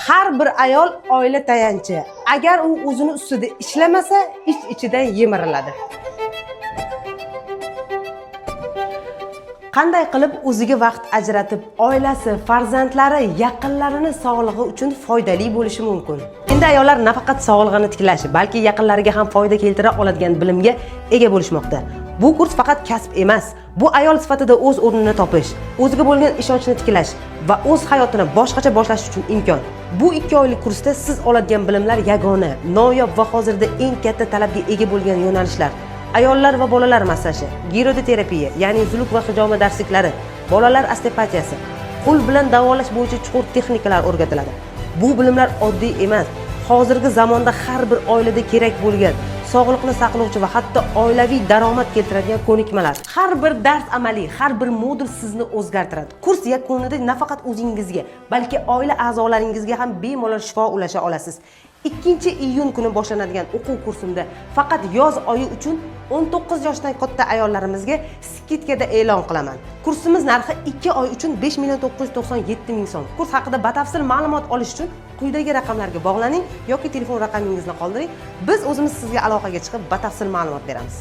Har bir ayol oila tayanchi. Agar u o'zini ustida ishlamasa, ich-ichidan yemiriladi. Qanday qilib o'ziga vaqt ajratib, oilasi, farzandlari, yaqinlarini sog'lig'i uchun foydali bo'lishi mumkin? Endi ayollar nafaqat sog'lig'ini tiklash, balki yaqinlariga ham foyda keltira oladigan bilimga ega bo'lishmoqda. Bu kurs faqat kasb emas, bu ayol sifatida o'z o'rnini topish, o'ziga bo'lgan ishonchni tiklash va o'z hayotini boshqacha boshlash uchun imkon. Bu 2 oylik kursda siz oladigan bilimlar yagona, noyob va hozirda eng katta talabga ega bo'lgan yo'nalishlar. Ayollar va bolalar massaji, girodoterapiya, ya'ni zuluk va hijoma darsliklari, bolalar osteopatiyasi, qo'l bilan davolash bo'yicha chuqur texnikalar o'rgatiladi. Bu bilimlar oddiy emas. Hozirgi zamonda har bir oilada kerak bo'lgan sog'liqni saqlovchi va hatto oilaviy daromad keltiradigan ko'nikmalar. Har bir dars amaliy, har bir modul sizni o'zgartiradi. Kurs yakunida nafaqat o'zingizga, balki oila a'zolaringizga ham bemalol shifo ulasha olasiz. 2-iyun kuni boshlanadigan o'quv kursimda faqat yoz oyi uchun 19 yoshdan katta ayollarimizga skidkada e'lon qilaman. Kursimiz narxi 2 oy uchun 5.997.000 so'm. Kurs haqida batafsil ma'lumot olish uchun quyidagi raqamlarga bog'laning yoki telefon raqamingizni qoldiring. Biz o'zimiz sizga aloqaga chiqib batafsil ma'lumot beramiz.